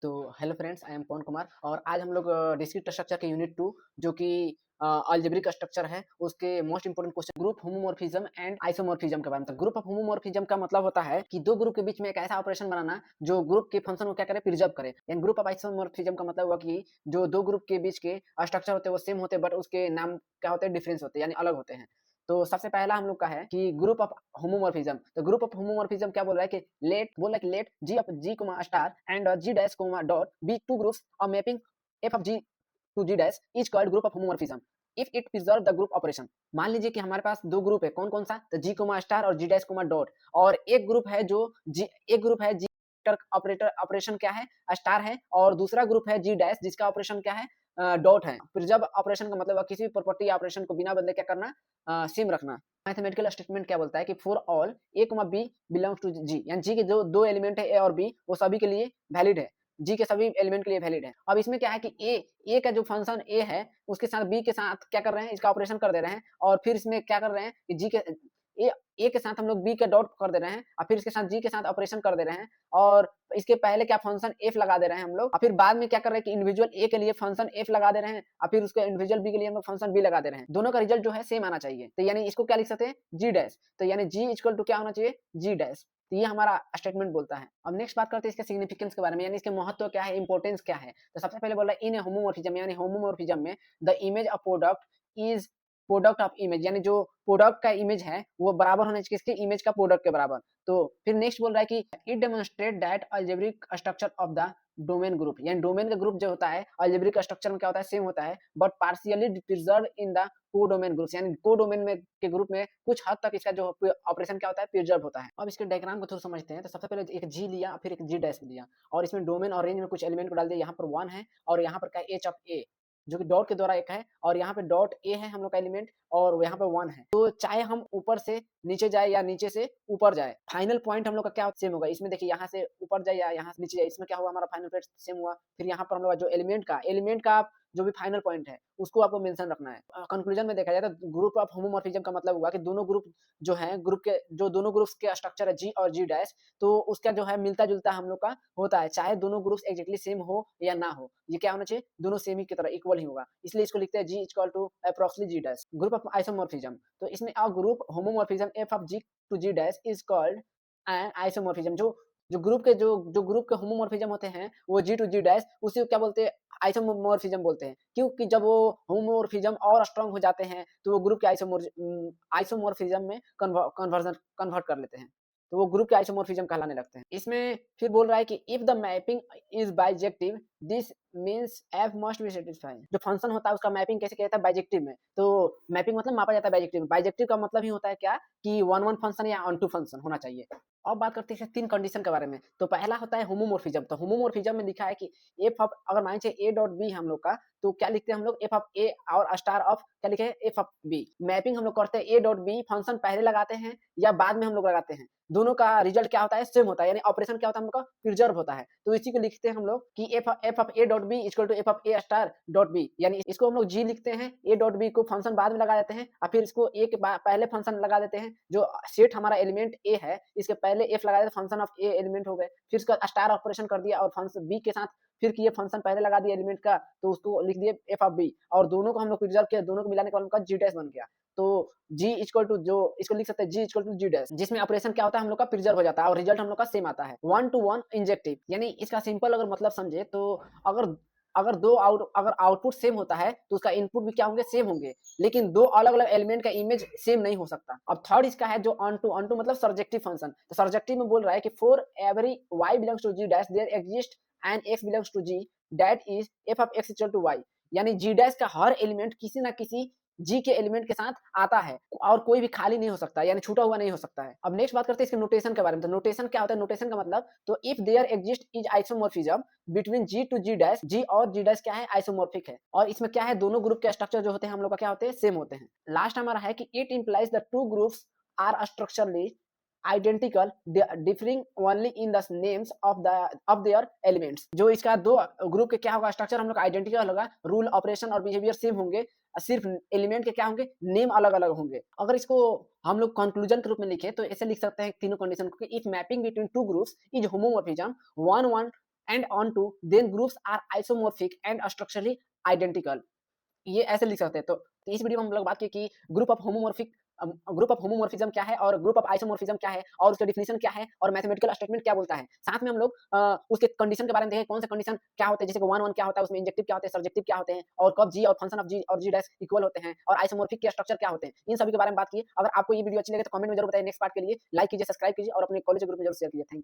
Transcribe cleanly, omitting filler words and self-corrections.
तो hello friends, I am पवन कुमार और आज हम लोग डिस्क्रीट स्ट्रक्चर के यूनिट 2 जो कि अलजेब्रिक स्ट्रक्चर है उसके most important question group homomorphism and isomorphism के बारे में। ग्रुप ऑफ होमोमॉर्फिज्म का मतलब होता है कि दो ग्रुप के बीच में एक ऐसा ऑपरेशन बनाना जो ग्रुप के फंक्शन को क्या करे, प्रिजर्व करे। एंड ग्रुप ऑफ आइसोमॉर्फिज्म का मतलब हुआ कि जो दो ग्रुप के बीच के स्ट्रक्चर होते हैं वो सेम होते हैं बट उसके नाम क्या होते हैं, डिफरेंस होते हैं यानी अलग होते हैं। तो सबसे पहला हम लोग का है कि ग्रुप ऑफ होमोमॉर्फिज्म। तो ग्रुप ऑफ होमोमॉर्फिज्म क्या बोल रहा है कि let G of G comma star and G dash comma dot be two groups और mapping F of G to G dash is called group of homomorphism if it preserve the group operation. मान लीजिए कि हमारे पास दो group है, कौन कौन सा, तो जी कोमा स्टार और जी डैश कोमा डॉट, और एक ग्रुप है जी ऑपरेटर ऑपरेशन क्या है, स्टार है, और दूसरा ग्रुप है जी डैश जिसका ऑपरेशन क्या है, डॉट है। प्रिजर्व ऑपरेशन का मतलब किसी भी प्रॉपर्टी ऑपरेशन को बिना बदले क्या करना, सेम रखना। मैथमेटिकल स्टेटमेंट क्या बोलता है कि for all A comma B belongs to G, यानी जी के जो दो एलिमेंट है ए और बी वो सभी के लिए वैलिड है, जी के सभी एलिमेंट के लिए वैलिड है। अब इसमें क्या है कि ए का जो फंक्शन ए है उसके साथ बी के साथ क्या कर रहे हैं, इसका ऑपरेशन कर दे रहे हैं, और फिर इसमें क्या कर रहे हैं कि जी के ए के साथ हम लोग बी का डॉट कर दे रहे हैं और फिर इसके साथ जी के साथ ऑपरेशन कर दे रहे हैं, और इसके पहले क्या फंक्शन एफ लगा दे रहे हैं हम लोग, और फिर बाद में क्या कर रहे हैं कि इंडिविजुअल ए के लिए फंक्शन एफ लगा दे रहे हैं और फिर उसके इंडिविजुअल बी के लिए हम लोग फंक्शन बी लगा दे रहे हैं। दोनों का रिजल्ट जो है सेम आना चाहिए, तो यानी इसको क्या लिख सकते हैं, जी डैश। तो यानी जी इक्वल टू क्या होना चाहिए, जी डैश। तो ये हमारा स्टेटमेंट बोलता है। अब नेक्स्ट बात करते हैं इसके सिग्निफिकेंस के बारे में, यानी इसके महत्व क्या है, इंपॉर्टेंस क्या है। तो सबसे पहले बोल रहा है इन होमोमॉर्फिज्म, यानी होमोमॉर्फिज्म में the image of product is product of image, यानी जो प्रोडक्ट का इमेज है वो बराबर होना चाहिए किसके, इमेज का प्रोडक्ट के बराबर। तो फिर नेक्स्ट बोल रहा है कि it demonstrate that algebraic structure of the domain group, यानी डोमेन का ग्रुप जो होता है अलजेब्रिक स्ट्रक्चर में क्या होता है, सेम होता है but partially preserve in the codomain groups, यानी कोडोमेन में के ग्रुप में कुछ हद तक इसका जो ऑपरेशन क्या होता है, प्रिजर्व होता है। अब इसके डायग्राम को थोड़ा समझते हैं। तो सबसे पहले एक जी लिया, फिर एक जी डैश लिया, और इसमें डोमेन और रेंज में कुछ एलिमेंट को डाल दिया। यहाँ पर 1 है और यहाँ पर क्या एच ऑफ ए जो कि डॉट के द्वारा एक है, और यहाँ पे डॉट ए है हम लोग का एलिमेंट और यहाँ पे 1 है। तो चाहे हम ऊपर से नीचे जाए या नीचे से ऊपर जाए, फाइनल पॉइंट हम लोग का क्या सेम होगा। इसमें देखिए यहाँ से ऊपर जाए या यहाँ से नीचे जाए, इसमें क्या होगा, हमारा फाइनल पॉइंट सेम हुआ। फिर यहाँ पर हम लोग जो एलिमेंट का जो भी फाइनल पॉइंट है उसको आपको मेंशन रखना है। कंक्लूजन में देखा जाए तो ग्रुप ऑफ होमोमॉर्फिज्म का मतलब हुआ कि दोनों ग्रुप जो है दोनों ग्रुप्स के स्ट्रक्चर है जी और जी डैश, तो उसका जो है मिलता जुलता हम लोग का होता है, चाहे दोनों ग्रुप्स एग्जैक्टली सेम हो या ना हो। ये क्या होना चाहिए, दोनों सेम ही की तरह इक्वल ही होगा, इसलिए इसको लिखते हैं G equal to approximately G dash. Group of isomorphism, तो इसमें a group homomorphism F of G to G dash is called an isomorphism. जो ग्रुप के होमोमॉर्फिज्म होते हैं वो जी टू जी डैश, उसी को क्या बोलते हैं, आइसोमॉर्फिज्म बोलते हैं। क्योंकि जब वो होमोमॉर्फिज्म और स्ट्रांग हो जाते हैं तो वो ग्रुप के आइसोमॉर्फिज्म में कन्वर्ट कर लेते हैं, तो वो ग्रुप के आइसोमॉर्फिज्म कहलाने लगते हैं। इसमें फिर बोल रहा है कि if the mapping is bijective this means F must be satisfied. जो फंक्शन होता है उसका मैपिंग कैसे किया जाता है, बाइजेक्टिव में। तो मैपिंग मतलब मापा जाता है बाइजेक्टिव में। बाइजेक्टिव का मतलब ही होता है क्या कि वन वन फंक्शन या ऑन टू फंक्शन होना चाहिए। अब बात करते हैं तीन कंडीशन के बारे में। तो पहला होता है होमोमॉर्फिज्म। तो होमोमॉर्फिज्म में लिखा है कि एफ ऑफ, अगर मान लीजिए ए डॉट बी हम लोग का, तो क्या लिखते हैं हम लोग, एफ ऑफ ए और स्टार ऑफ क्या लिखे हैं, एफ ऑफ बी। मैपिंग हम लोग करते हैं ए डॉट बी, फंक्शन पहले लगाते हैं या बाद में हम लोग लगाते हैं, दोनों का रिजल्ट क्या होता है, सेम होता है, यानी ऑपरेशन क्या होता है हम लोग का, प्रिजर्व होता है। तो इसी को लिखते हैं हम लोग कि F of A dot B equal to F of A star dot B, यानी इसको हम लोग जी लिखते हैं, ए डॉट बी को फंक्शन बाद में लगा देते हैं और फिर इसको ए के पहले फंक्शन लगा देते हैं। जो सेट हमारा एलिमेंट ए है इसके पहले एफ लगा देते, फंक्शन ऑफ ए एलिमेंट हो गए, फिर इसका स्टार ऑपरेशन कर दिया और फंक्शन बी के साथ फिर किए फंक्शन पहले लगा दिया एलिमेंट का, तो उसको लिख दिए एफ ऑफ बी, और दोनों को हम लोग प्रिजर्व किया, दोनों को मिलाने के बाद उनका जी डैश बन गया। तो जी इक्वल टू, जो इसको लिख सकते हैं G equal to G dash, जिसमें ऑपरेशन क्या होता है हम लोग का प्रिजर्व हो जाता है और रिजल्ट हम लोग का सेम आता है, 1 to 1 इंजेक्टिव। यानी इसका सिंपल अगर मतलब समझे तो अगर अगर आउटपुट सेम होता है तो उसका इनपुट भी क्या होंगे, सेम होंगे, लेकिन दो अलग अलग एलिमेंट का इमेज सेम नहीं हो सकता। अब थर्ड इसका है जो ऑन टू मतलब सर्जेक्टिव फंक्शन। तो सर्जेक्टिव में बोल रहा है कि for every y belongs to g dash there exist and x belongs to g that is f of x equal to y, यानी g डैश का हर एलिमेंट किसी ना किसी जी के एलिमेंट के साथ आता है और कोई भी खाली नहीं हो सकता, यानी छूटा हुआ नहीं हो सकता है। अब नेक्स्ट बात करते हैं इसके नोटेशन के बारे में। तो नोटेशन क्या होता है, नोटेशन का मतलब, तो if there exist is isomorphism between G to G dash, G और जी डैश क्या है, आइसोमॉर्फिक है, और इसमें क्या है, दोनों ग्रुप के स्ट्रक्चर जो होते हैं हम लोग का क्या होते हैं, सेम होते हैं। लास्ट हमारा है कि it implies the two groups are structurally identical differing only in the names of their elements. जो इसका दो ग्रुप के क्या होगा, स्ट्रक्चर हम लोग आइडेंटिकल होगा, रूल ऑपरेशन और बिहेवियर सेम होंगे, सिर्फ एलिमेंट के क्या होंगे, नेम अलग अलग होंगे। अगर इसको हम लोग कंक्लूजन के रूप में लिखे तो ऐसे लिख सकते हैं तीनों कंडीशन को, if mapping between two groups is homomorphism 1 1 and onto then groups are isomorphic and structurally identical. ये ऐसे लिख सकते हैं। तो इस वीडियो में हम लोग बात की कि ग्रुप ऑफ होमोमॉर्फिज्म क्या है और ग्रुप ऑफ आइसोमॉर्फिज्म क्या है और उसका डेफिनेशन क्या है और मैथमेटिकल स्टेटमेंट क्या बोलता है। साथ में हम लोग उसके कंडीशन के बारे में देखें, कौन से कंडीशन क्या होते हैं, जैसे कि 1 1 क्या होता है, उसमें इंजेक्टिव क्या होते हैं, सर्जेक्टिव क्या होते हैं और कब जी और फंक्शन ऑफ जी और जी डैश इक्वल होते हैं और आइसोमॉर्फिक के स्ट्रक्चर क्या होते हैं। इन सभी के बारे में बात की। अगर आपको ये वीडियो अच्छी लगे तो कमेंट में जरूर बताइए। नेक्स्ट पार्ट के लिए लाइक कीजिए, सब्सक्राइब कीजिए और अपने कॉलेज ग्रुप में जरूर शेयर कीजिए। Thank you.